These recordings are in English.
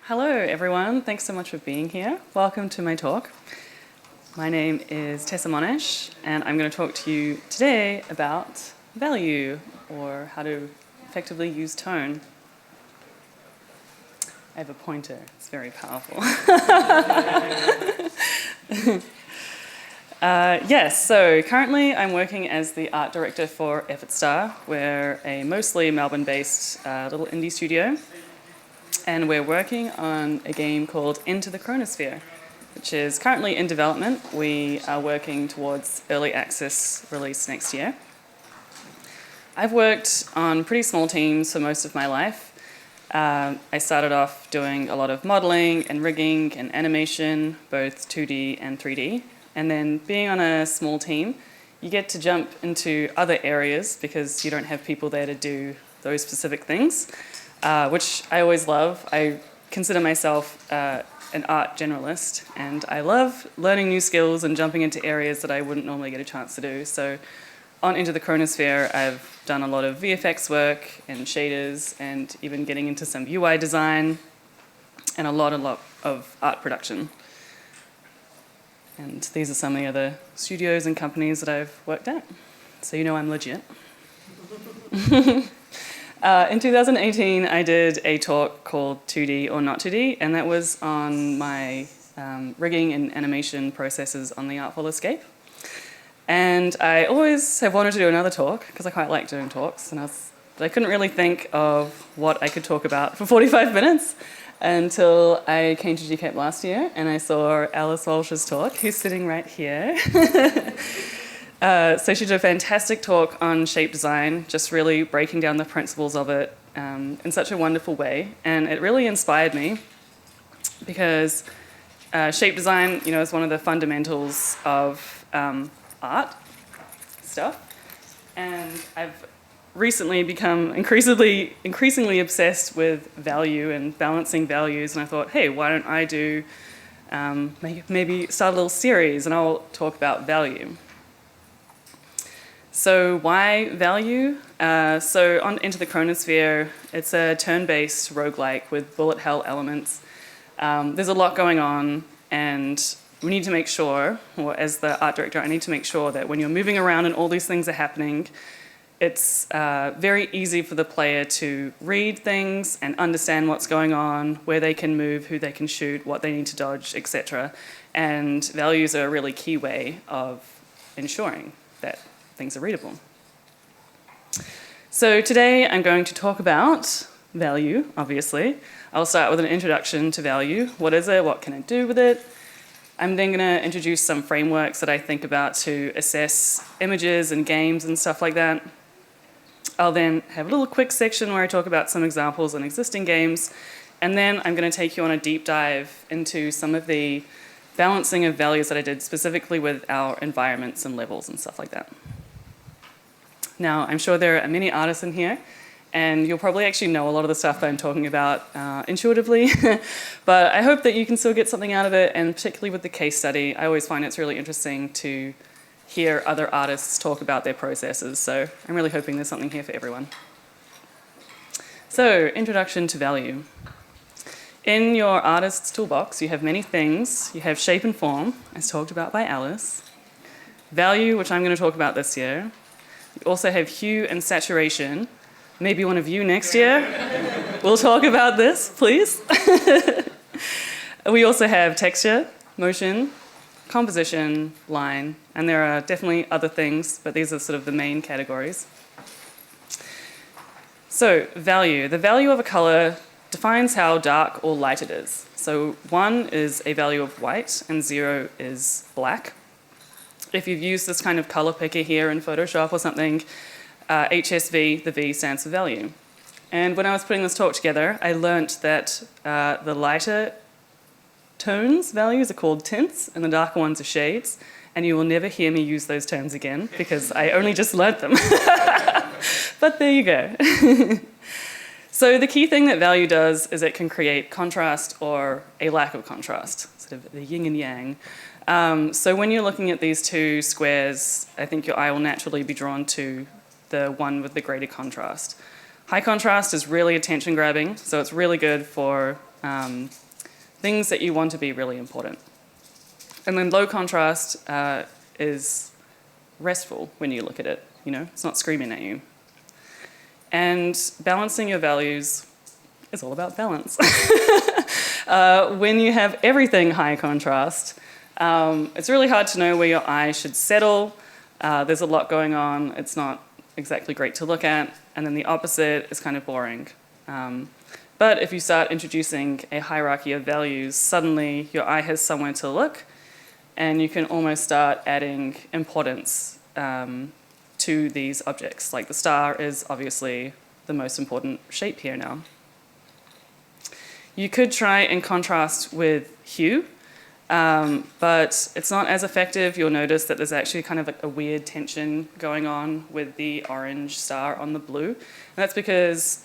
Hello everyone, thanks so much for being here. Welcome to my talk. My name is Tessa Monash and I'm going to talk to you today about value, or how to effectively use tone. I have a pointer, it's very powerful. Yes, so currently I'm working as the art director for Effortlessly. We're a mostly Melbourne-based little indie studio. And we're working on a game called Into the Chronosphere, which is currently in development. We are working towards early access release next year. I've worked on pretty small teams for most of my life. I started off doing a lot of modeling and rigging and animation, both 2D and 3D. And then being on a small team, you get to jump into other areas because you don't have people there to do those specific things. Which I always love. I consider myself an art generalist, and I love learning new skills and jumping into areas that I wouldn't normally get a chance to do. So on Into the Chronosphere, I've done a lot of VFX work and shaders, and even getting into some UI design, and a lot of art production. And these are some of the other studios and companies that I've worked at. So you know I'm legit. In 2018, I did a talk called 2D or Not 2D, and that was on my rigging and animation processes on the Artful Escape. And I always have wanted to do another talk, because I quite like doing talks, and I couldn't really think of what I could talk about for 45 minutes until I came to GCAP last year, and I saw Alice Walsh's talk, who's sitting right here. So she did a fantastic talk on shape design, just really breaking down the principles of it in such a wonderful way. And it really inspired me because shape design, is one of the fundamentals of art stuff. And I've recently become increasingly obsessed with value and balancing values. And I thought, hey, why don't I do maybe start a little series and I'll talk about value. So why value? So on Into the Chronosphere, it's a turn-based roguelike with bullet hell elements. There's a lot going on, and we need to make sure, or as the art director, I need to make sure that when you're moving around and all these things are happening, it's very easy for the player to read things and understand what's going on, where they can move, who they can shoot, what they need to dodge, etc. And values are a really key way of ensuring that things are readable. So today I'm going to talk about value, obviously. I'll start with an introduction to value. What is it? What can it do with it? I'm then going to introduce some frameworks that I think about to assess images and games and stuff like that. I'll then have a little quick section where I talk about some examples in existing games, and then I'm going to take you on a deep dive into some of the balancing of values that I did specifically with our environments and levels and stuff like that. Now, I'm sure there are many artists in here, and you'll probably actually know a lot of the stuff that I'm talking about intuitively, but I hope that you can still get something out of it, and particularly with the case study, I always find it's really interesting to hear other artists talk about their processes, so I'm really hoping there's something here for everyone. So, introduction to value. In your artist's toolbox, you have many things. You have shape and form, as talked about by Alice. Value, which I'm going to talk about this year. You also have hue and saturation. Maybe one of you next year will talk about this, please. We also have texture, motion, composition, line, and there are definitely other things, but these are sort of the main categories. So, value. The value of a color defines how dark or light it is. So 1 is a value of white and 0 is black. If you've used this kind of color picker here in Photoshop or something, HSV, the V stands for value. And when I was putting this talk together, I learnt that the lighter tones values are called tints and the darker ones are shades. And you will never hear me use those terms again because I only just learnt them. But there you go. So the key thing that value does is it can create contrast or a lack of contrast, sort of the yin and yang. So when you're looking at these two squares, I think your eye will naturally be drawn to the one with the greater contrast. High contrast is really attention grabbing, so it's really good for things that you want to be really important. And then low contrast is restful when you look at it, you know, it's not screaming at you. And balancing your values is all about balance. When you have everything high contrast, it's really hard to know where your eye should settle. There's a lot going on. It's not exactly great to look at. And then the opposite is kind of boring. But if you start introducing a hierarchy of values, suddenly your eye has somewhere to look, and you can almost start adding importance to these objects. Like the star is obviously the most important shape here now. You could try and contrast with hue, but it's not as effective. You'll notice that there's actually kind of like a weird tension going on with the orange star on the blue. And that's because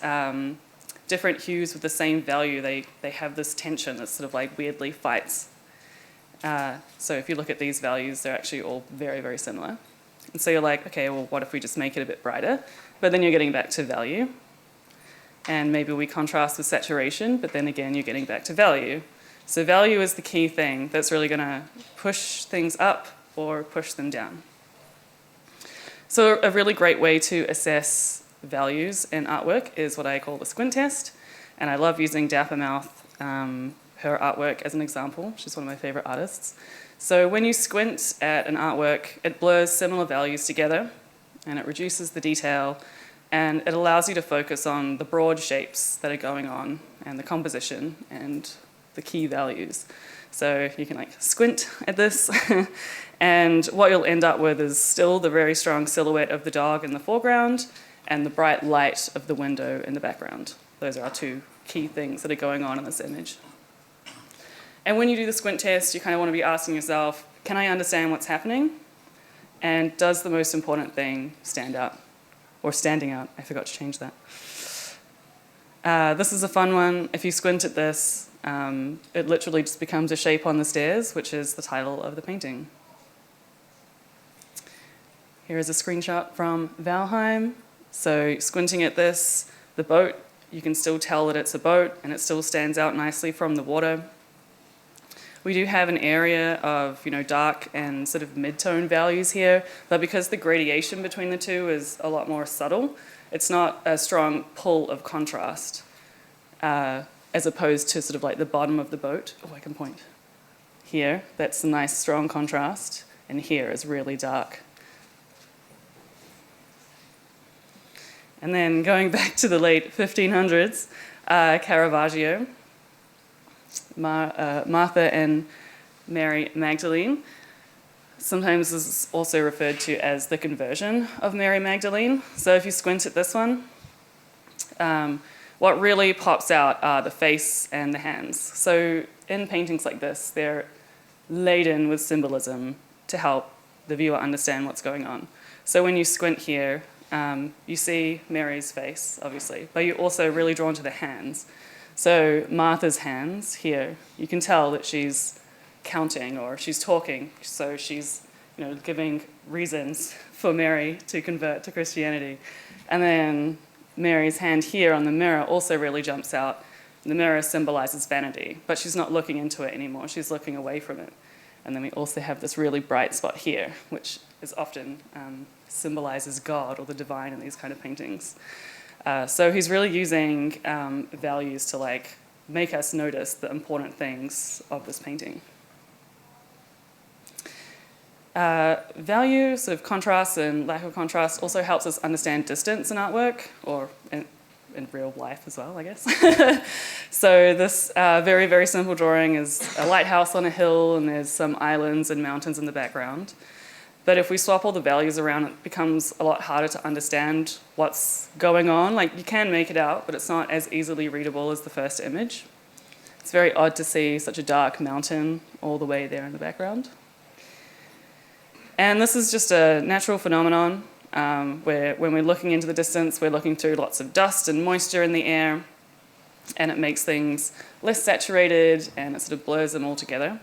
different hues with the same value, they have this tension that sort of like weirdly fights. So if you look at these values, they're actually all very, very similar. And so you're like, okay, well, what if we just make it a bit brighter? But then you're getting back to value. And maybe we contrast with saturation, but then again, you're getting back to value. So value is the key thing that's really going to push things up or push them down. So a really great way to assess values in artwork is what I call the squint test. And I love using Dappermouth, her artwork, as an example. She's one of my favorite artists. So when you squint at an artwork, it blurs similar values together, and it reduces the detail, and it allows you to focus on the broad shapes that are going on, and the composition, and the key values. So you can like squint at this, and what you'll end up with is still the very strong silhouette of the dog in the foreground, and the bright light of the window in the background. Those are our two key things that are going on in this image. And when you do the squint test, you kind of want to be asking yourself, can I understand what's happening? And does the most important thing stand out? Or standing out, I forgot to change that. This is a fun one. If you squint at this, it literally just becomes a shape on the stairs, which is the title of the painting. Here is a screenshot from Valheim. So squinting at this, the boat, you can still tell that it's a boat, and it still stands out nicely from the water. We do have an area of, you know, dark and sort of mid-tone values here, but because the gradation between the two is a lot more subtle, it's not a strong pull of contrast, as opposed to sort of like the bottom of the boat. Oh, I can point. Here, that's a nice strong contrast, and here is really dark. And then going back to the late 1500s, Caravaggio, Martha and Mary Magdalene. Sometimes this is also referred to as the conversion of Mary Magdalene. So if you squint at this one, what really pops out are the face and the hands. So in paintings like this, they're laden with symbolism to help the viewer understand what's going on. So when you squint here, you see Mary's face, obviously, but you're also really drawn to the hands. So Martha's hands here, you can tell that she's counting or she's talking. So she's, you know, giving reasons for Mary to convert to Christianity. And then Mary's hand here on the mirror also really jumps out. The mirror symbolizes vanity, but she's not looking into it anymore. She's looking away from it. And then we also have this really bright spot here, which is often symbolizes God or the divine in these kind of paintings. So he's really using values to like make us notice the important things of this painting. Value, sort of contrast and lack of contrast, also helps us understand distance in artwork, or in real life as well, I guess. So this very, very simple drawing is a lighthouse on a hill, and there's some islands and mountains in the background. But if we swap all the values around, it becomes a lot harder to understand what's going on. Like, you can make it out, but it's not as easily readable as the first image. It's very odd to see such a dark mountain all the way there in the background. And this is just a natural phenomenon where when we're looking into the distance, we're looking through lots of dust and moisture in the air, and it makes things less saturated, and it sort of blurs them all together.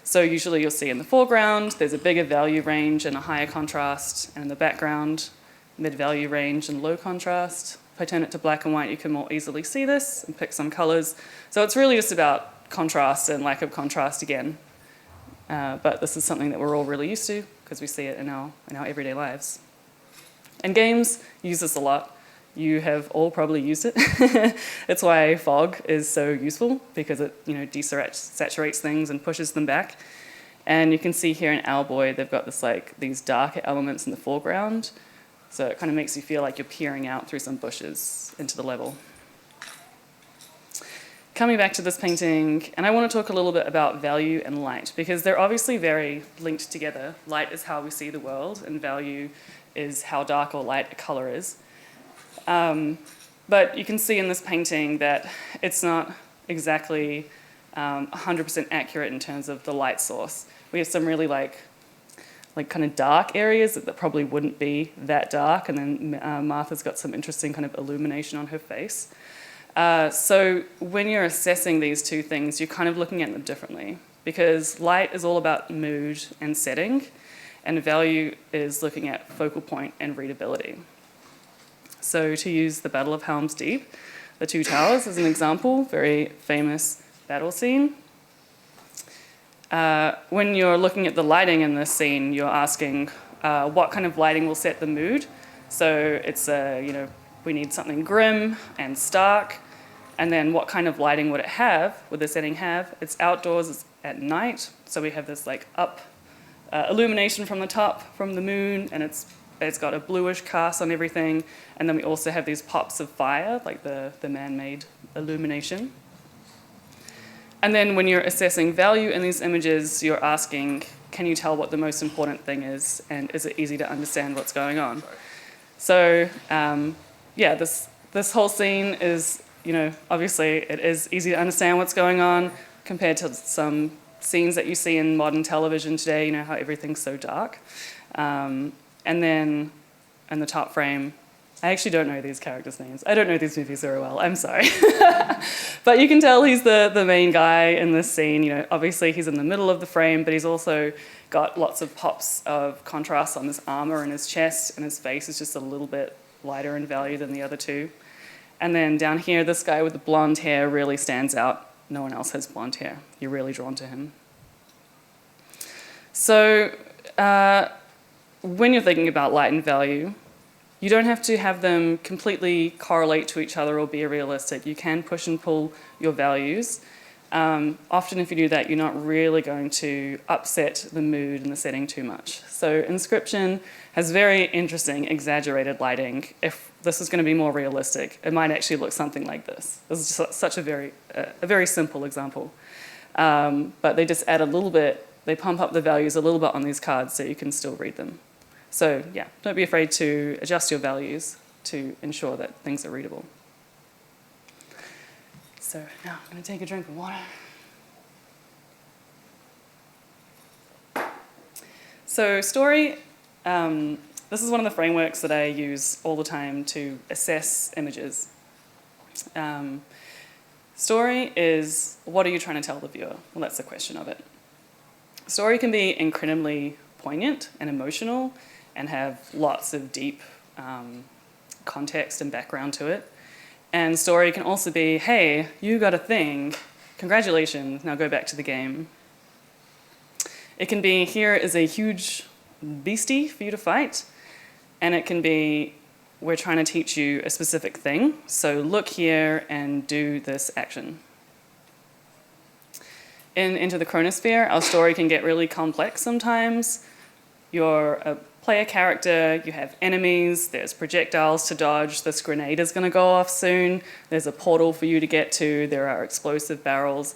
So usually you'll see in the foreground, there's a bigger value range and a higher contrast, and in the background, mid-value range and low contrast. If I turn it to black and white, you can more easily see this and pick some colors. So it's really just about contrast and lack of contrast again. But this is something that we're all really used to because we see it in our everyday lives. And games use this a lot. You have all probably used it. It's why fog is so useful, because it desaturates things and pushes them back. And you can see here in Owlboy, they've got this these darker elements in the foreground. So it kind of makes you feel like you're peering out through some bushes into the level. Coming back to this painting, and I want to talk a little bit about value and light, because they're obviously very linked together. Light is how we see the world, and value is how dark or light a color is. But you can see in this painting that it's not exactly 100% accurate in terms of the light source. We have some really kind of dark areas that probably wouldn't be that dark, and then Martha's got some interesting kind of illumination on her face. So when you're assessing these two things, you're kind of looking at them differently, because light is all about mood and setting, and value is looking at focal point and readability. So to use the Battle of Helm's Deep, the Two Towers as an example, very famous battle scene. When you're looking at the lighting in this scene, you're asking what kind of lighting will set the mood. So it's, we need something grim and stark. And then what kind of lighting would it have, would the setting have? It's outdoors, it's at night. So we have this up illumination from the top, from the moon, and it's got a bluish cast on everything. And then we also have these pops of fire, like the man-made illumination. And then when you're assessing value in these images, you're asking, can you tell what the most important thing is? And is it easy to understand what's going on? So this whole scene is, obviously it is easy to understand what's going on compared to some scenes that you see in modern television today, how everything's so dark. And then in the top frame, I actually don't know these characters' names. I don't know these movies very well, I'm sorry. But you can tell he's the main guy in this scene. Obviously he's in the middle of the frame, but he's also got lots of pops of contrast on his armor and his chest, and his face is just a little bit lighter in value than the other two. And then down here, this guy with the blonde hair really stands out. No one else has blonde hair. You're really drawn to him. So when you're thinking about light and value, you don't have to have them completely correlate to each other or be realistic. You can push and pull your values. Often if you do that, you're not really going to upset the mood and the setting too much. So Inscription has very interesting, exaggerated lighting. If this is going to be more realistic, it might actually look something like this. This is just such a very simple example. But they just add a little bit, they pump up the values a little bit on these cards so you can still read them. So yeah, don't be afraid to adjust your values to ensure that things are readable. So now I'm going to take a drink of water. So story, this is one of the frameworks that I use all the time to assess images. Story is, what are you trying to tell the viewer? Well, that's the question of it. Story can be incredibly poignant and emotional and have lots of deep context and background to it. And story can also be, hey, you got a thing, congratulations, now go back to the game. It can be, here is a huge beastie for you to fight, and it can be, we're trying to teach you a specific thing, so look here and do this action. Into the Chronosphere, our story can get really complex sometimes. You're a player character, you have enemies, there's projectiles to dodge, this grenade is going to go off soon, there's a portal for you to get to, there are explosive barrels,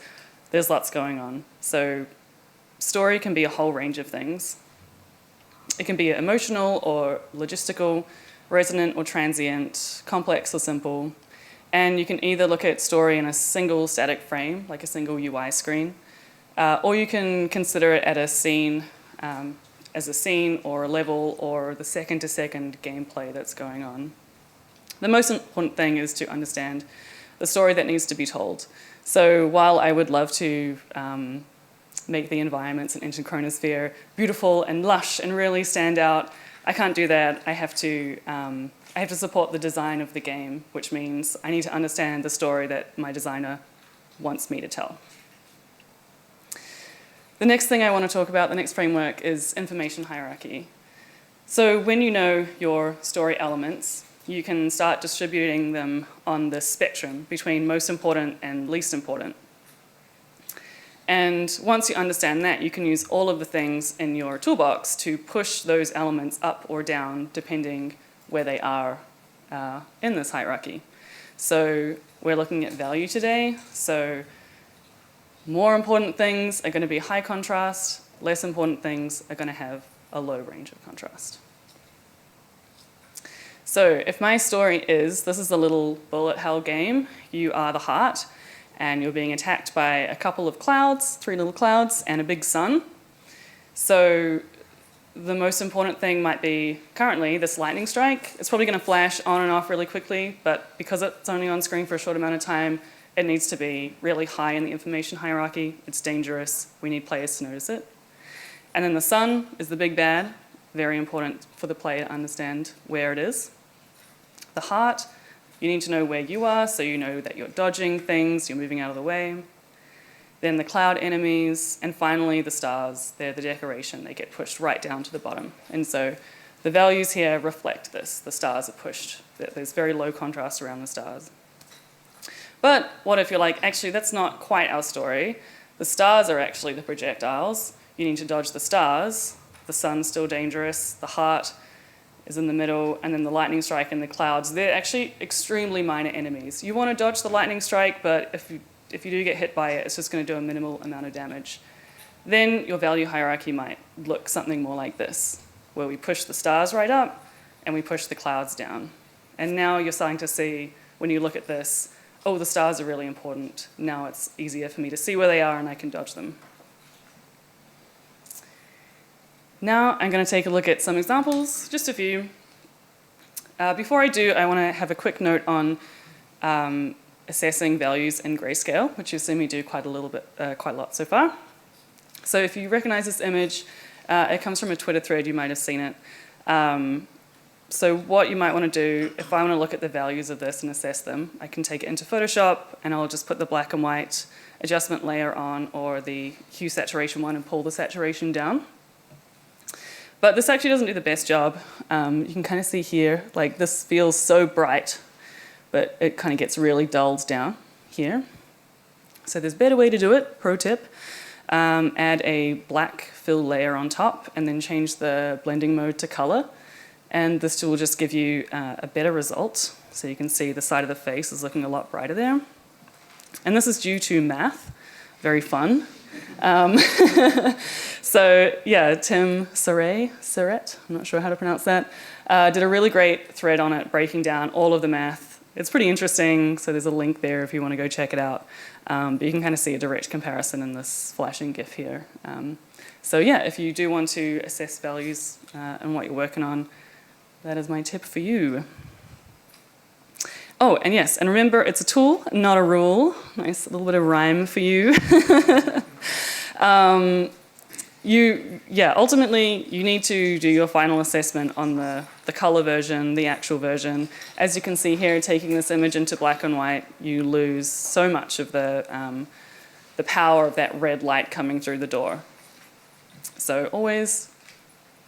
there's lots going on. So story can be a whole range of things. It can be emotional or logistical, resonant or transient, complex or simple. And you can either look at story in a single static frame, like a single UI screen, or you can consider it at a scene, as a scene or a level or the second-to-second gameplay that's going on. The most important thing is to understand the story that needs to be told. So while I would love to make the environments in Chronosphere beautiful and lush and really stand out, I can't do that. I have to I have to support the design of the game, which means I need to understand the story that my designer wants me to tell. The next thing I want to talk about, the next framework, is information hierarchy. So when you know your story elements, you can start distributing them on the spectrum between most important and least important. And once you understand that, you can use all of the things in your toolbox to push those elements up or down depending where they are in this hierarchy. So we're looking at value today. So more important things are going to be high contrast, less important things are going to have a low range of contrast. So if my story is, this is a little bullet hell game, you are the heart, and you're being attacked by a couple of clouds, 3 little clouds, and a big sun. So the most important thing might be currently this lightning strike. It's probably going to flash on and off really quickly, but because it's only on screen for a short amount of time, it needs to be really high in the information hierarchy. It's dangerous. We need players to notice it. And then the sun is the big bad, very important for the player to understand where it is. The heart, you need to know where you are, so you know that you're dodging things, you're moving out of the way. Then the cloud enemies, and finally the stars. They're the decoration. They get pushed right down to the bottom. And so the values here reflect this. The stars are pushed. There's very low contrast around the stars. But what if you're like, actually, that's not quite our story. The stars are actually the projectiles. You need to dodge the stars. The sun's still dangerous. The heart is in the middle, and then the lightning strike and the clouds. They're actually extremely minor enemies. You want to dodge the lightning strike, but if you do get hit by it, it's just going to do a minimal amount of damage. Then your value hierarchy might look something more like this, where we push the stars right up and we push the clouds down. And now you're starting to see, when you look at this, oh, the stars are really important. Now it's easier for me to see where they are and I can dodge them. Now I'm going to take a look at some examples, just a few. Before I do, I want to have a quick note on assessing values in grayscale, which you've seen me do quite a lot so far. So if you recognize this image, it comes from a Twitter thread, you might have seen it. So what you might want to do, if I want to look at the values of this and assess them, I can take it into Photoshop and I'll just put the black and white adjustment layer on, or the hue saturation one, and pull the saturation down. But this actually doesn't do the best job. You can kind of see here, like this feels so bright, but it kind of gets really dulled down here. So there's a better way to do it, pro tip. Add a black fill layer on top and then change the blending mode to color. And this will just give you a better result. So you can see the side of the face is looking a lot brighter there. And this is due to math, very fun. So yeah, Tim Surret, I'm not sure how to pronounce that, did a really great thread on it, breaking down all of the math. It's pretty interesting, so there's a link there if you want to go check it out. But you can kind of see a direct comparison in this flashing GIF here. So yeah, if you do want to assess values and what you're working on, that is my tip for you. Oh, and yes, and remember, it's a tool, not a rule. Nice little bit of rhyme for you. Ultimately, you need to do your final assessment on the color version, the actual version. As you can see here, taking this image into black and white, you lose so much of the power of that red light coming through the door. So always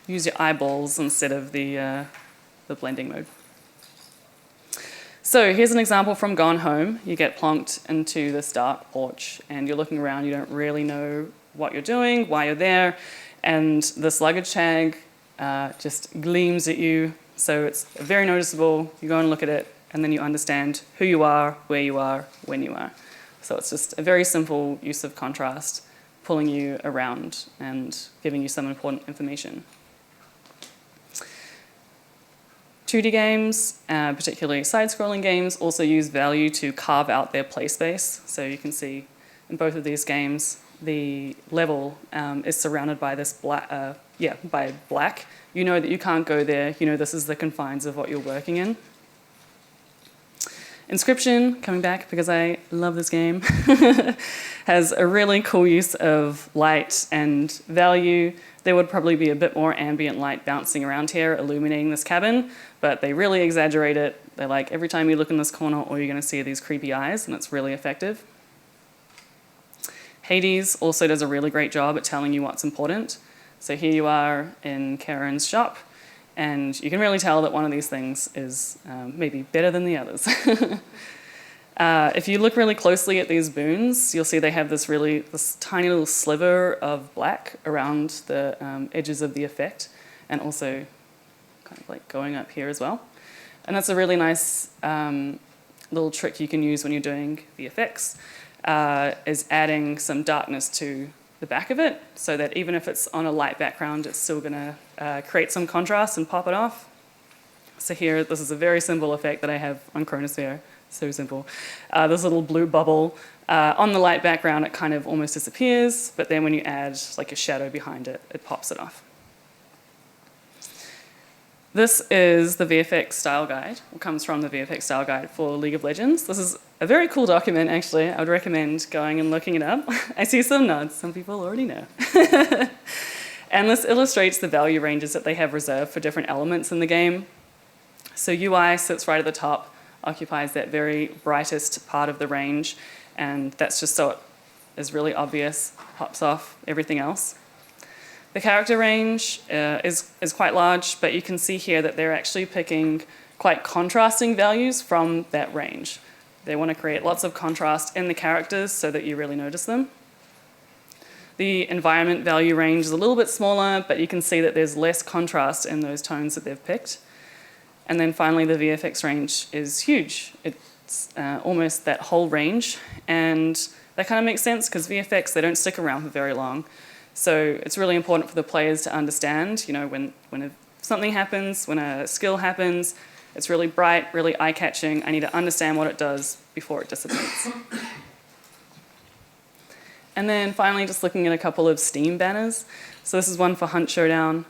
use your eyeballs instead of the blending mode. So here's an example from Gone Home. You get plonked into this dark porch and you're looking around, you don't really know what you're doing, why you're there, and this luggage tag just gleams at you. So it's very noticeable. You go and look at it and then you understand who you are, where you are, when you are. So it's just a very simple use of contrast, pulling you around and giving you some important information. 2D games, particularly side-scrolling games, also use value to carve out their play space. So you can see in both of these games, the level is surrounded by this black. You know that you can't go there. You know this is the confines of what you're working in. Inscription, coming back because I love this game, has a really cool use of light and value. There would probably be a bit more ambient light bouncing around here, illuminating this cabin, but they really exaggerate it. They're like, every time you look in this corner, all you're going to see are these creepy eyes, and it's really effective. Hades also does a really great job at telling you what's important. So here you are in Karen's shop, and you can really tell that one of these things is maybe better than the others. If you look really closely at these boons, you'll see they have this tiny little sliver of black around the edges of the effect, and also kind of like going up here as well. And that's a really nice little trick you can use when you're doing the effects, is adding some darkness to the back of it, so that even if it's on a light background, it's still going to create some contrast and pop it off. So here, this is a very simple effect that I have on Chronosphere. So simple. This little blue bubble on the light background, it kind of almost disappears, but then when you add like a shadow behind it, it pops it off. This is the VFX style guide, or comes from the VFX style guide for League of Legends. This is a very cool document, actually. I would recommend going and looking it up. I see some nods, some people already know. And this illustrates the value ranges that they have reserved for different elements in the game. So UI sits right at the top, occupies that very brightest part of the range, and that's just so it is really obvious, pops off everything else. The character range is quite large, but you can see here that they're actually picking quite contrasting values from that range. They want to create lots of contrast in the characters so that you really notice them. The environment value range is a little bit smaller, but you can see that there's less contrast in those tones that they've picked. And then finally, the VFX range is huge. It's almost that whole range, and that kind of makes sense because VFX, they don't stick around for very long. So it's really important for the players to understand, you know, when something happens, when a skill happens, it's really bright, really eye-catching. I need to understand what it does before it dissipates. And then finally, just looking at a couple of Steam banners. So this is one for Hunt Showdown.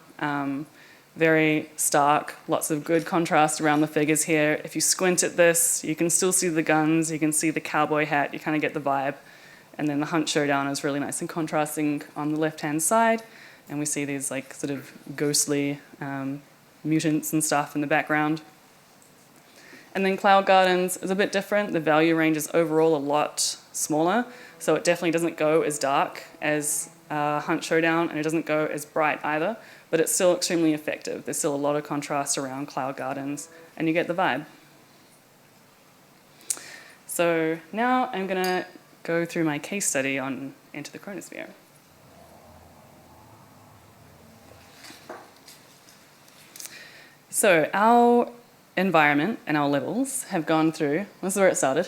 Very stark, lots of good contrast around the figures here. If you squint at this, you can still see the guns, you can see the cowboy hat, you kind of get the vibe. And then the Hunt Showdown is really nice and contrasting on the left-hand side. And we see these like sort of ghostly mutants and stuff in the background. And then Cloud Gardens is a bit different. The value range is overall a lot smaller, so it definitely doesn't go as dark as Hunt Showdown, and it doesn't go as bright either, but it's still extremely effective. There's still a lot of contrast around Cloud Gardens, and you get the vibe. So now I'm going to go through my case study on Enter the Chronosphere. So our environment and our levels have gone through, this is where it started,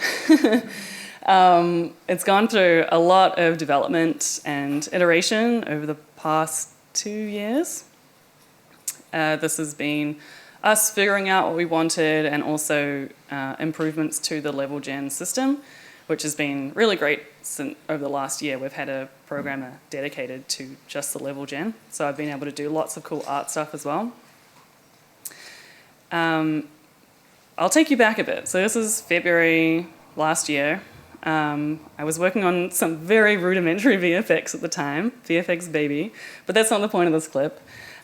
it's gone through a lot of development and iteration over the past 2 years. This has been us figuring out what we wanted, and also improvements to the level gen system, which has been really great since over the last year. We've had a programmer dedicated to just the level gen, so I've been able to do lots of cool art stuff as well. I'll take you back a bit. So this is February last year. I was working on some very rudimentary VFX at the time, VFX baby, but that's not the point of this clip.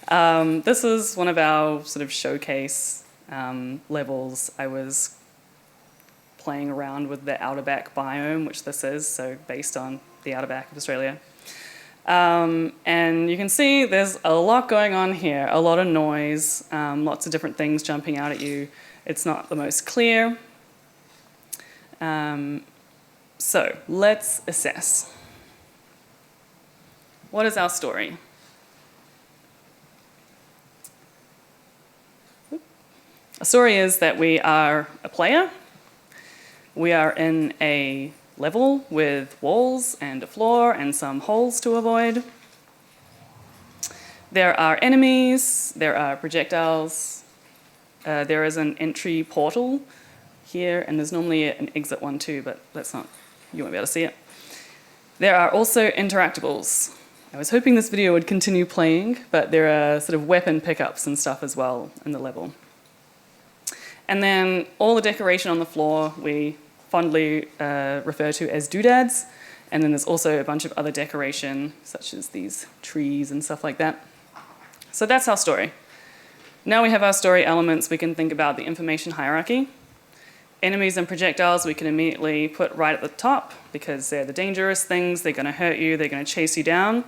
This is one of our sort of showcase levels. I was playing around with the Outer Back biome, which this is, so based on the Outer Back of Australia. And you can see there's a lot going on here, a lot of noise, lots of different things jumping out at you. It's not the most clear. So let's assess. What is our story? Our story is that we are a player. We are in a level with walls and a floor and some holes to avoid. There are enemies, there are projectiles, there is an entry portal here, and there's normally an exit one too, but that's not, you won't be able to see it. There are also interactables. I was hoping this video would continue playing, but there are sort of weapon pickups and stuff as well in the level. And then all the decoration on the floor we fondly refer to as doodads. And then there's also a bunch of other decoration, such as these trees and stuff like that. So that's our story. Now we have our story elements, we can think about the information hierarchy. Enemies and projectiles we can immediately put right at the top because they're the dangerous things, they're going to hurt you, they're going to chase you down.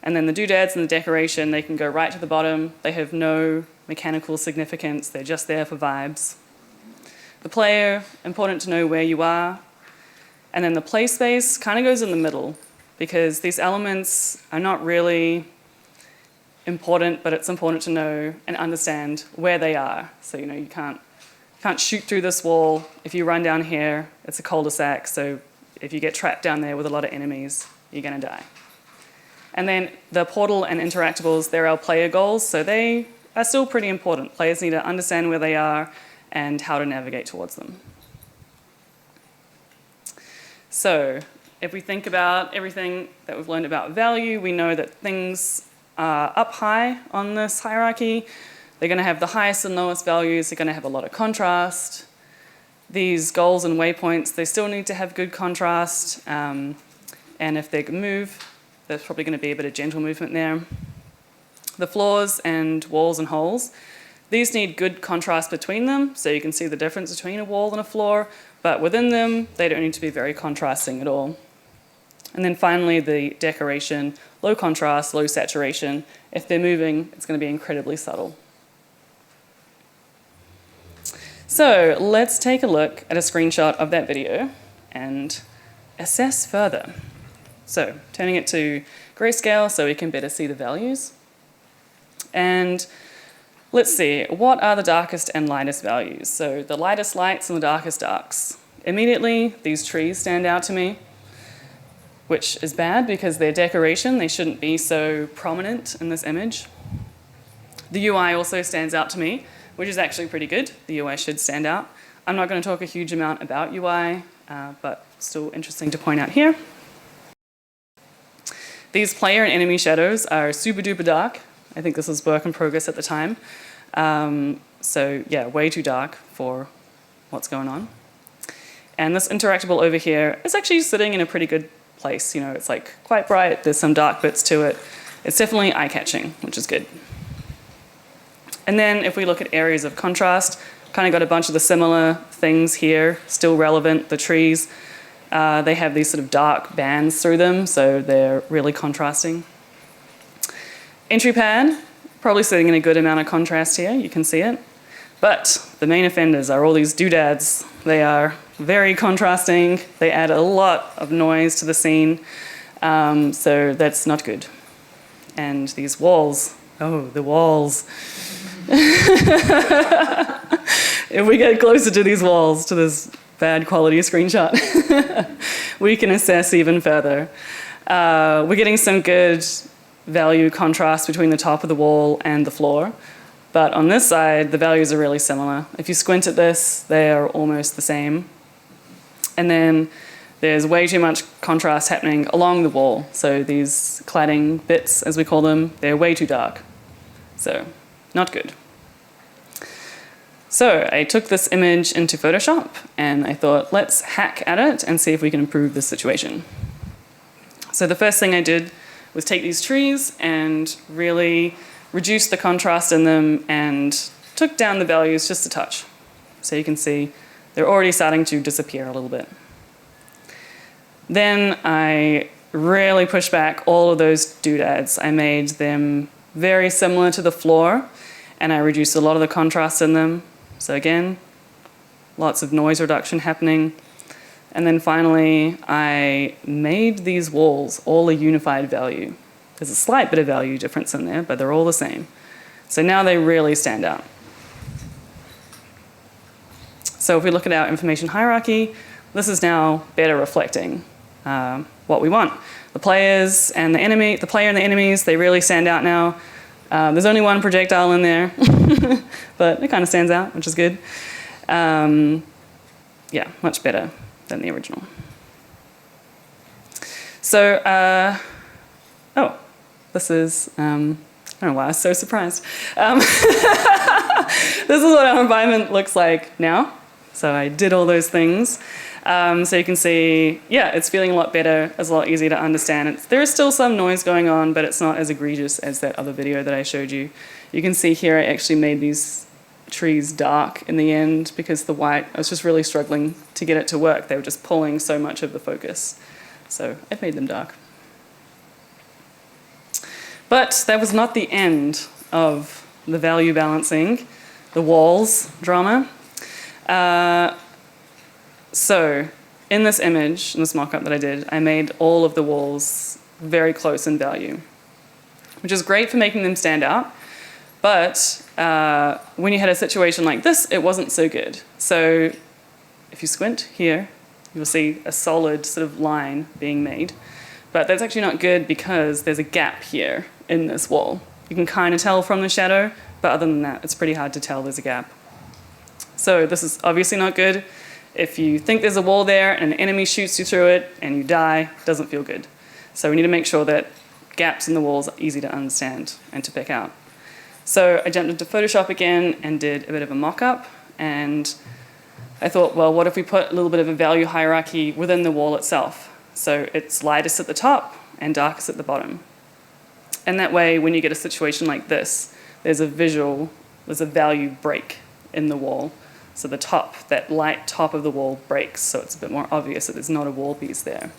And then the doodads and the decoration, they can go right to the bottom. They have no mechanical significance, they're just there for vibes. The player, important to know where you are. And then the play space kind of goes in the middle because these elements are not really important, but it's important to know and understand where they are. So, you know, you can't shoot through this wall. If you run down here, it's a cul-de-sac, so if you get trapped down there with a lot of enemies, you're going to die. And then the portal and interactables, they're our player goals, so they are still pretty important. Players need to understand where they are and how to navigate towards them. So if we think about everything that we've learned about value, we know that things are up high on this hierarchy. They're going to have the highest and lowest values. They're going to have a lot of contrast. These goals and waypoints, they still need to have good contrast. And if they can move, there's probably going to be a bit of gentle movement there. The floors and walls and holes, these need good contrast between them, so you can see the difference between a wall and a floor, but within them, they don't need to be very contrasting at all. And then finally, the decoration, low contrast, low saturation. If they're moving, it's going to be incredibly subtle. So let's take a look at a screenshot of that video and assess further. So turning it to grayscale so we can better see the values. And let's see, what are the darkest and lightest values? So the lightest lights and the darkest darks. Immediately, these trees stand out to me, which is bad because they're decoration. They shouldn't be so prominent in this image. The UI also stands out to me, which is actually pretty good. The UI should stand out. I'm not going to talk a huge amount about UI, but still interesting to point out here. These player and enemy shadows are super duper dark. I think this was work in progress at the time. So yeah, way too dark for what's going on. And this interactable over here is actually sitting in a pretty good place. You know, it's like quite bright, there's some dark bits to it. It's definitely eye-catching, which is good. And then if we look at areas of contrast, kind of got a bunch of the similar things here, still relevant. The trees, they have these sort of dark bands through them, so they're really contrasting. Entry pad, probably sitting in a good amount of contrast here, you can see it. But the main offenders are all these doodads. They are very contrasting. They add a lot of noise to the scene, so that's not good. And these walls, oh, the walls. If we get closer to these walls, to this bad quality screenshot, we can assess even further. We're getting some good value contrast between the top of the wall and the floor. But on this side, the values are really similar. If you squint at this, they are almost the same. And then there's way too much contrast happening along the wall. So these cladding bits, as we call them, they're way too dark. So not good. So I took this image into Photoshop and I thought, let's hack at it and see if we can improve this situation. So the first thing I did was take these trees and really reduce the contrast in them and took down the values just a touch. So you can see they're already starting to disappear a little bit. Then I really pushed back all of those doodads. I made them very similar to the floor and I reduced a lot of the contrast in them. So again, lots of noise reduction happening. And then finally, I made these walls all a unified value. There's a slight bit of value difference in there, but they're all the same. So now they really stand out. So if we look at our information hierarchy, this is now better reflecting what we want. The players and the enemy, the player and the enemies, they really stand out now. There's only one projectile in there, but it kind of stands out, which is good. Yeah, much better than the original. So, oh, this is, I don't know why I was so surprised. This is what our environment looks like now. So I did all those things. So you can see, yeah, it's feeling a lot better. It's a lot easier to understand. There is still some noise going on, but it's not as egregious as that other video that I showed you. You can see here I actually made these trees dark in the end because the white, I was just really struggling to get it to work. They were just pulling so much of the focus. So I've made them dark. But that was not the end of the value balancing, the walls drama. So in this image, in this mock-up that I did, I made all of the walls very close in value, which is great for making them stand out. But when you had a situation like this, it wasn't so good. So if you squint here, you'll see a solid sort of line being made. But that's actually not good because there's a gap here in this wall. You can kind of tell from the shadow, but other than that, it's pretty hard to tell there's a gap. So this is obviously not good. If you think there's a wall there and an enemy shoots you through it and you die, it doesn't feel good. So we need to make sure that gaps in the walls are easy to understand and to pick out. So I jumped into Photoshop again and did a bit of a mock-up, and I thought, well, what if we put a little bit of a value hierarchy within the wall itself? So it's lightest at the top and darkest at the bottom. And that way, when you get a situation like this, there's a value break in the wall. So the top, that light top of the wall breaks, so it's a bit more obvious that there's not a wall piece there.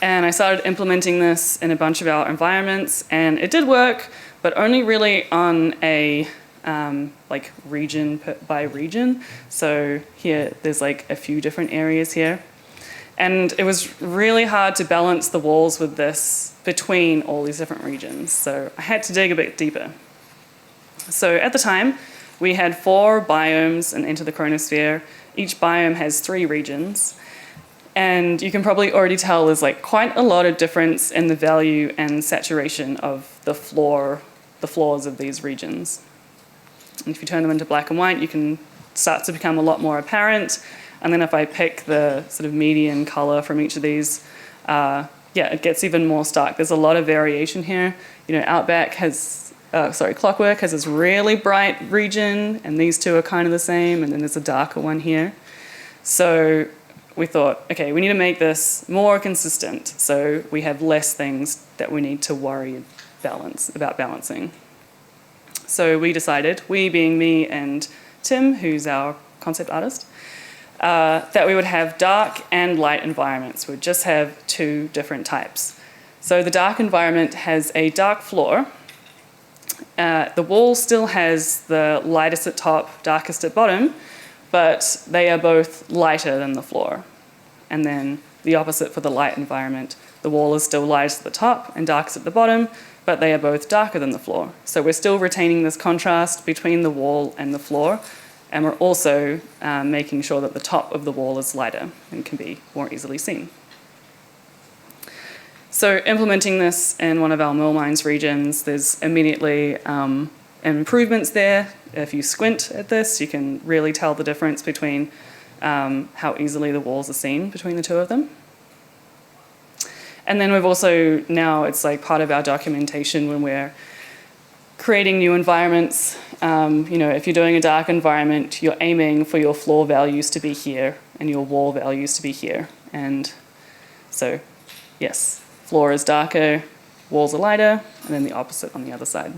And I started implementing this in a bunch of our environments, and it did work, but only really on a like region by region. So here, there's like a few different areas here. And it was really hard to balance the walls with this between all these different regions. So I had to dig a bit deeper. So at the time, we had 4 biomes in Enter the Chronosphere. Each biome has 3 regions. And you can probably already tell there's like quite a lot of difference in the value and saturation of the floors of these regions. And if you turn them into black and white, you can start to become a lot more apparent. And then if I pick the sort of median color from each of these, yeah, it gets even more stark. There's a lot of variation here. You know, Clockwork has this really bright region, and these two are kind of the same, and then there's a darker one here. So we thought, okay, we need to make this more consistent, so we have less things that we need to worry about balancing. So we decided, we being me and Tim, who's our concept artist, that we would have dark and light environments. We'd just have 2 different types. So the dark environment has a dark floor. The wall still has the lightest at top, darkest at bottom, but they are both lighter than the floor. And then the opposite for the light environment. The wall is still lightest at the top and darkest at the bottom, but they are both darker than the floor. So we're still retaining this contrast between the wall and the floor, and we're also making sure that the top of the wall is lighter and can be more easily seen. So implementing this in one of our mill mines regions, there's immediately improvements there. If you squint at this, you can really tell the difference between how easily the walls are seen between the 2 of them. And then we've also, now it's like part of our documentation when we're creating new environments. You know, if you're doing a dark environment, you're aiming for your floor values to be here and your wall values to be here. And so, yes, floor is darker, walls are lighter, and then the opposite on the other side.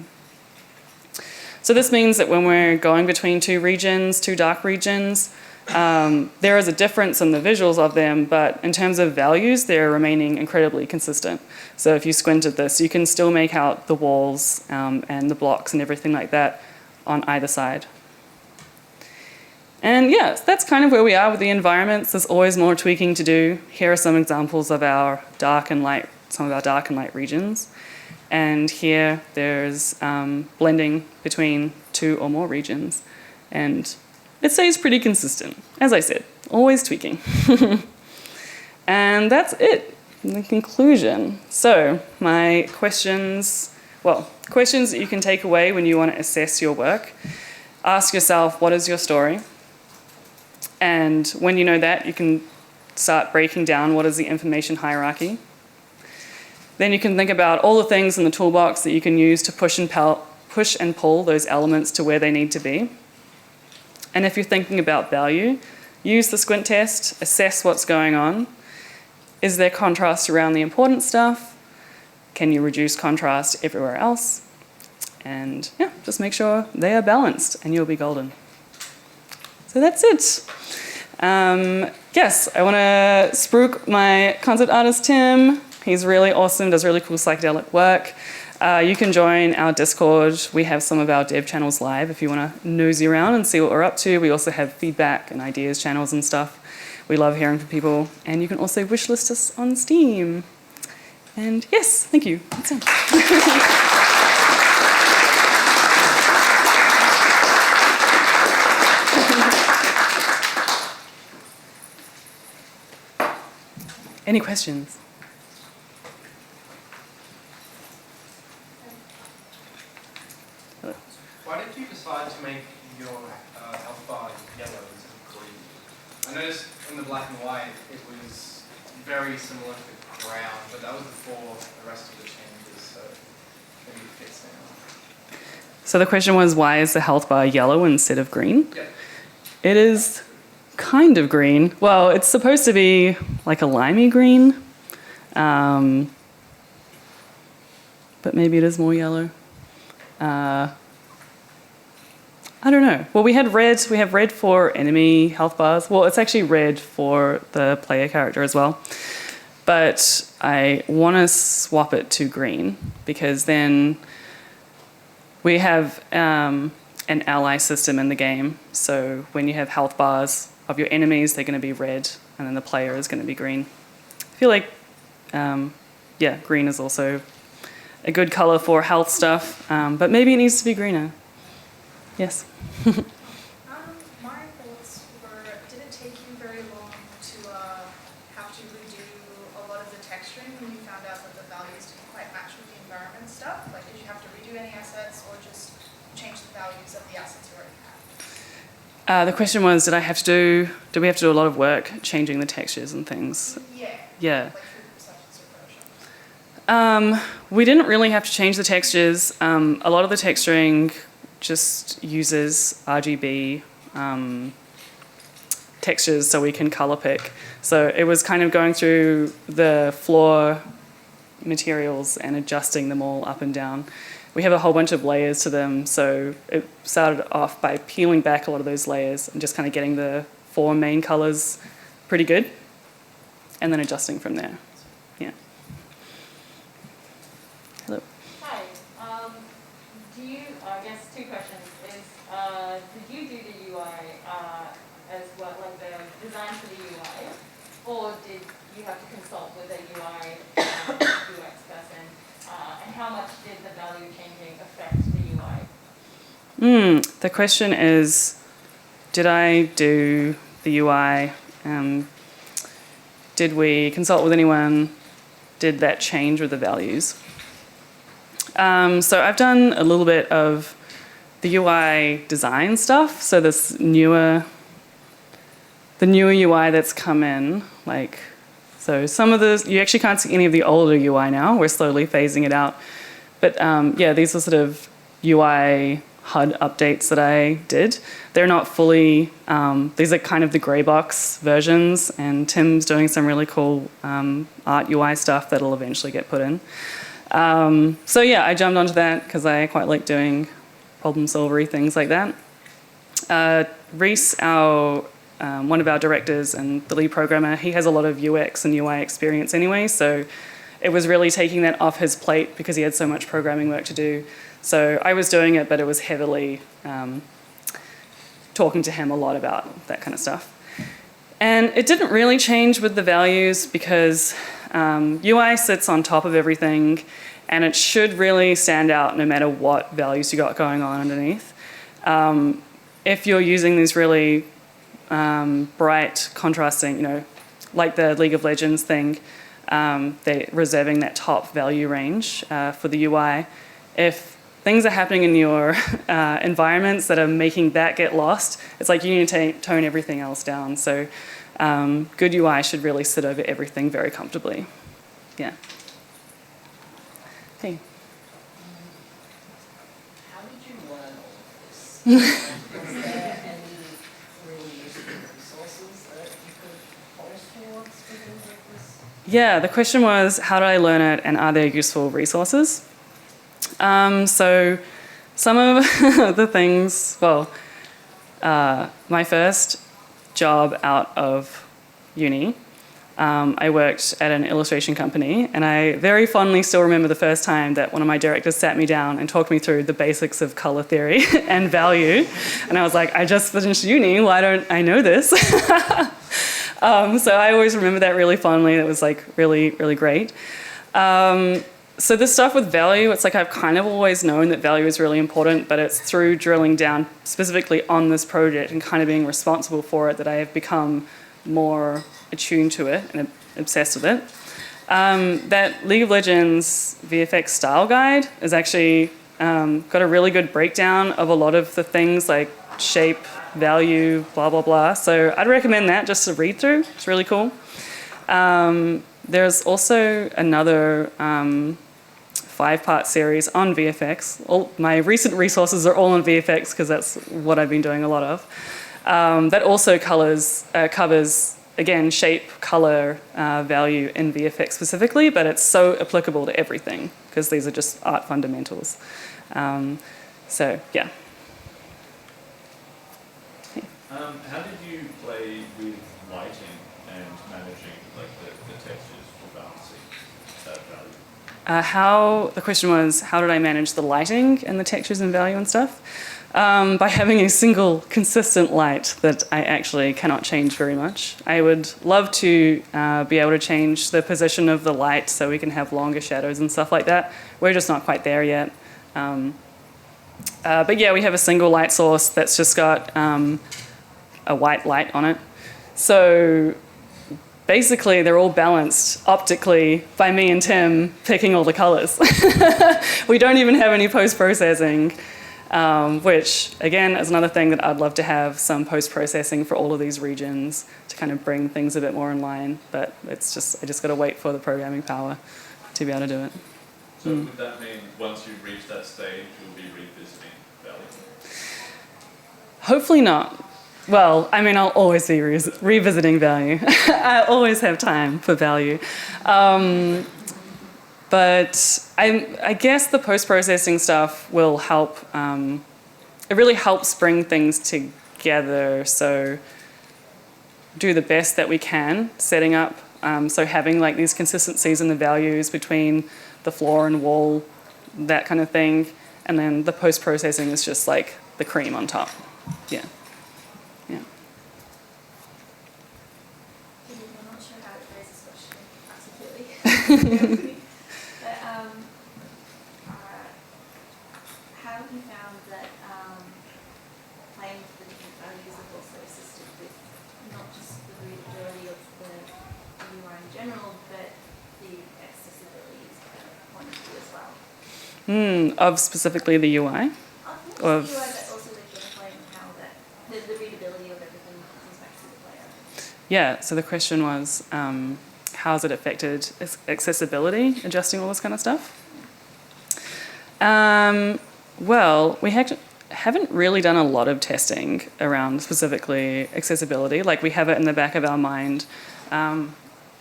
So this means that when we're going between 2 regions, 2 dark regions, there is a difference in the visuals of them, but in terms of values, they're remaining incredibly consistent. So if you squint at this, you can still make out the walls and the blocks and everything like that on either side. And yeah, that's kind of where we are with the environments. There's always more tweaking to do. Here are some examples of our dark and light, some of our dark and light regions. And here there's blending between 2 or more regions. And it stays pretty consistent, as I said, always tweaking. And that's it, the conclusion. So my questions, well, questions that you can take away when you want to assess your work. Ask yourself, what is your story? And when you know that, you can start breaking down what is the information hierarchy. Then you can think about all the things in the toolbox that you can use to push push and pull those elements to where they need to be. And if you're thinking about value, use the squint test, assess what's going on. Is there contrast around the important stuff? Can you reduce contrast everywhere else? And yeah, just make sure they are balanced and you'll be golden. So that's it. Yes, I want to spruik my concept artist, Tim. He's really awesome, does really cool psychedelic work. You can join our Discord. We have some of our dev channels live if you want to nosy around and see what we're up to. We also have feedback and ideas channels and stuff. We love hearing from people. And you can also wishlist us on Steam. And yes, thank you. That's it. Any questions? Why did you decide to make your health bar yellow instead of green? I noticed in the black and white it was very similar to brown, but that was before the rest of the changes, so maybe it fits now. So the question was, why is the health bar yellow instead of green? Yeah. It is kind of green. Well, it's supposed to be like a limey green, but maybe it is more yellow. I don't know. Well, we had red. We have red for enemy health bars. Well, it's actually red for the player character as well. But I want to swap it to green because then we have an ally system in the game. So when you have health bars of your enemies, they're going to be red, and then the player is going to be green. I feel like, yeah, green is also a good color for health stuff, but maybe it needs to be greener. Yes. My thoughts were, did it take you very long to have to redo a lot of the texturing when you found out that the values didn't quite match with the environment stuff? Like, did you have to redo any assets or just change the values of the assets you already had? The question was, do we have to do a lot of work changing the textures and things? Yeah. Yeah. Like through substance or version. We didn't really have to change the textures. A lot of the texturing just uses RGB textures so we can color pick. So it was kind of going through the floor materials and adjusting them all up and down. We have a whole bunch of layers to them, so it started off by peeling back a lot of those layers and just kind of getting the 4 main colors pretty good, and then adjusting from there. Yeah. Hello. Hi. Do you, I guess 2 questions, is did you do the UI as well, like the design for the UI, or did you have to consult with a UI UX person, and how much did the value changing affect the UI? The question is, did I do the UI? Did we consult with anyone? Did that change with the values? So I've done a little bit of the UI design stuff. So the newer UI that's come in, like, so some of the, you actually can't see any of the older UI now. We're slowly phasing it out. But yeah, these are sort of UI HUD updates that I did. They're not fully, these are kind of the grey box versions, and Tim's doing some really cool art UI stuff that'll eventually get put in. So yeah, I jumped onto that because I quite like doing problem solvery things like that. Reese, one of our directors and the lead programmer, he has a lot of UX and UI experience anyway, so it was really taking that off his plate because he had so much programming work to do. So I was doing it, but it was heavily talking to him a lot about that kind of stuff. And it didn't really change with the values because UI sits on top of everything, and it should really stand out no matter what values you got going on underneath. If you're using these really bright, contrasting, you know, like the League of Legends thing, they're reserving that top value range for the UI. If things are happening in your environments that are making that get lost, it's like you need to tone everything else down. So good UI should really sit over everything very comfortably. Yeah. Hey. How Is there any really useful resources that you could point towards within this? Yeah, the question was, how did I learn it and are there useful resources? So some of the things, well, my first job out of uni, I worked at an illustration company, and I very fondly still remember the first time that one of my directors sat me down and talked me through the basics of color theory and value. And I was like, I just finished uni, why don't I know this? So I always remember that really fondly. It was like really, really great. So this stuff with value, it's like I've kind of always known that value is really important, but it's through drilling down specifically on this project and kind of being responsible for it that I have become more attuned to it and obsessed with it. That League of Legends VFX style guide is actually got a really good breakdown of a lot of the things like shape, value, blah, blah, blah. So I'd recommend that just to read through. It's really cool. There's also another 5-part series on VFX. All my recent resources are all on VFX because that's what I've been doing a lot of. That also covers, again, shape, color, value in VFX specifically, but it's so applicable to everything because these are just art fundamentals. So, yeah. How did you play with lighting and managing like the textures for balancing that value? The question was, how did I manage the lighting and the textures and value and stuff? By having a single consistent light that I actually cannot change very much. I would love to be able to change the position of the light so we can have longer shadows and stuff like that. We're just not quite there yet. But yeah, we have a single light source that's just got a white light on it. So basically they're all balanced optically by me and Tim picking all the colors. We don't even have any post-processing. Which, again, is another thing that I'd love to have some post-processing for all of these regions to kind of bring things a bit more in line. But it's just, I just got to wait for the programming power to be able to do it. So would that mean once you reach that stage, you'll be revisiting value? Hopefully not. Well, I mean, I'll always be revisiting value. I always have time for value. But I guess the post-processing stuff will help. It really helps bring things together. So do the best that we can setting up. So having like these consistencies in the values between the floor and wall, that kind of thing. And then the post-processing is just like the cream on top. Yeah. Yeah. I'm not sure how to phrase this question articulately. But how have you found that playing with the different values have also assisted with not just the readability of the UI in general, but the accessibility point of view as well? Of specifically the UI? Of the UI, but also the gameplay and how that the readability of everything comes back to the player. Yeah, so the question was, how's it affected accessibility, adjusting all this kind of stuff? Well, we haven't really done a lot of testing around specifically accessibility. Like we have it in the back of our mind.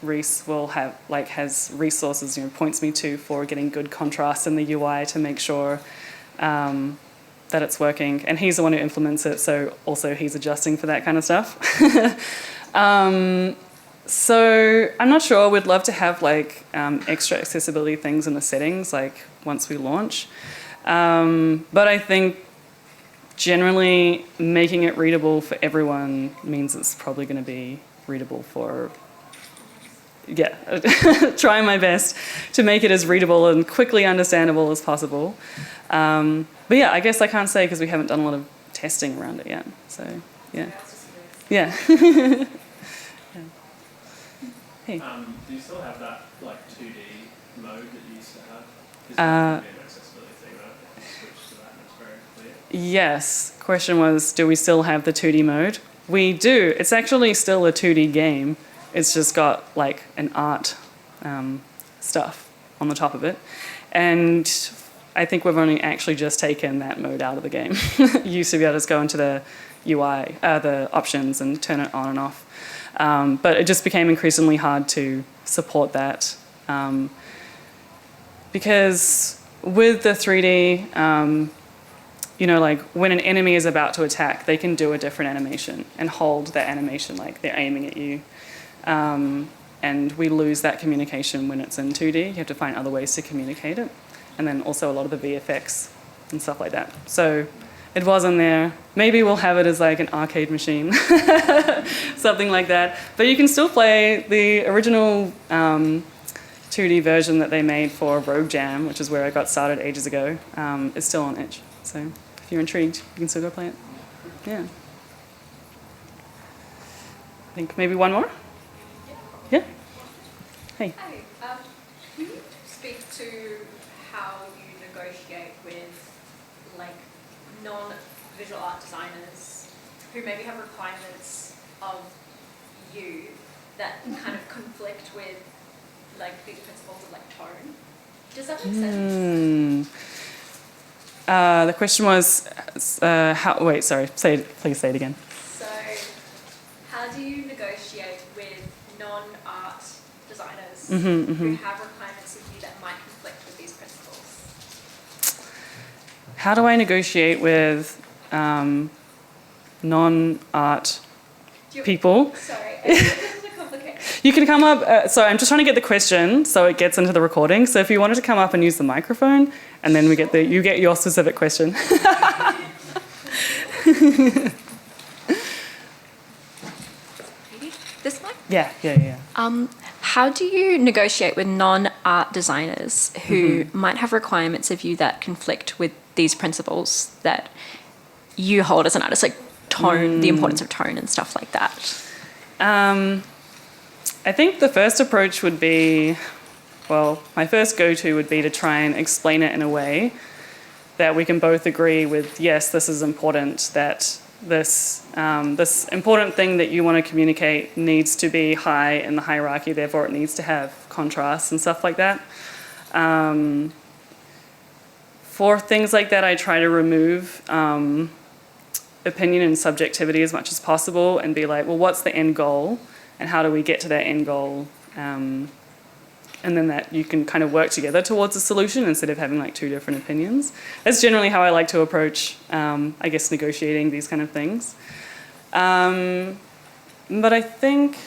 Reese will have has resources, points me to for getting good contrast in the UI to make sure that it's working. And he's the one who implements it, so also he's adjusting for that kind of stuff. So I'm not sure. We'd love to have extra accessibility things in the settings, once we launch. But I think generally making it readable for everyone means it's probably going to be readable for, trying my best to make it as readable and quickly understandable as possible. But yeah, I guess I can't say because we haven't done a lot of testing around it yet. So yeah. Yeah. Hey. Do you still have that 2D mode that you used to have? Is that an accessibility thing, right? You switch to that and it's very clear. Yes. Question was, do we still have the 2D mode? We do. It's actually still a 2D game. It's just got an art stuff on the top of it. And I think we've only actually just taken that mode out of the game. You used to be able to just go into the UI, the options, and turn it on and off. But it just became increasingly hard to support that. Because with the 3D, you know, like when an enemy is about to attack, they can do a different animation and hold that animation like they're aiming at you. And we lose that communication when it's in 2D. You have to find other ways to communicate it. And then also a lot of the VFX and stuff like that. So it wasn't there. Maybe we'll have it as like an arcade machine, something like that. But you can still play the original 2D version that they made for Rogue Jam, which is where I got started ages ago. It's still on itch. So if you're intrigued, you can still go play it. Yeah. I think maybe one more? Yeah? Hey. Hi. Can you speak to how you negotiate with like non-visual art designers who maybe have requirements of you that kind of conflict with like these principles of like tone? Does that make sense? The question was, wait, sorry, please say it again. So, how do you negotiate with non-art designers who have requirements of you that might conflict with these principles? How do I negotiate with non-art people? Sorry, this is a complicated. You can come up, sorry, I'm just trying to get the question so it gets into the recording. So if you wanted to come up and use the microphone, and then you get your specific question. This mic? Yeah. How do you negotiate with non-art designers who might have requirements of you that conflict with these principles that you hold as an artist, like tone, the importance of tone and stuff like that? I think the first approach would be, well, my first go-to would be to try and explain it in a way that we can both agree with, yes, this is important, that this important thing that you want to communicate needs to be high in the hierarchy, therefore it needs to have contrast and stuff like that. For things like that, I try to remove opinion and subjectivity as much as possible and be like, well, what's the end goal and how do we get to that end goal? And then that you can kind of work together towards a solution instead of having like two different opinions. That's generally how I like to approach, I guess, negotiating these kind of things. But I think,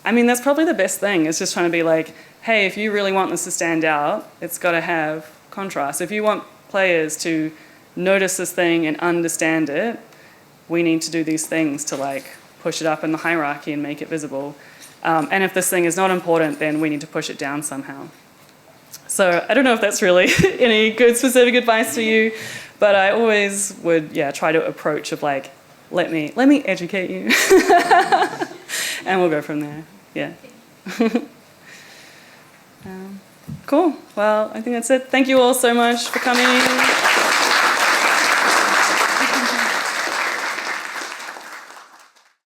that's probably the best thing. It's just trying to be like, hey, if you really want this to stand out, it's got to have contrast. If you want players to notice this thing and understand it, we need to do these things to like push it up in the hierarchy and make it visible. And if this thing is not important, then we need to push it down somehow. So I don't know if that's really any good specific advice to you, but I always would, try to approach of like, let me educate you, and we'll go from there. Yeah. Cool. Well, I think that's it. Thank you all so much for coming.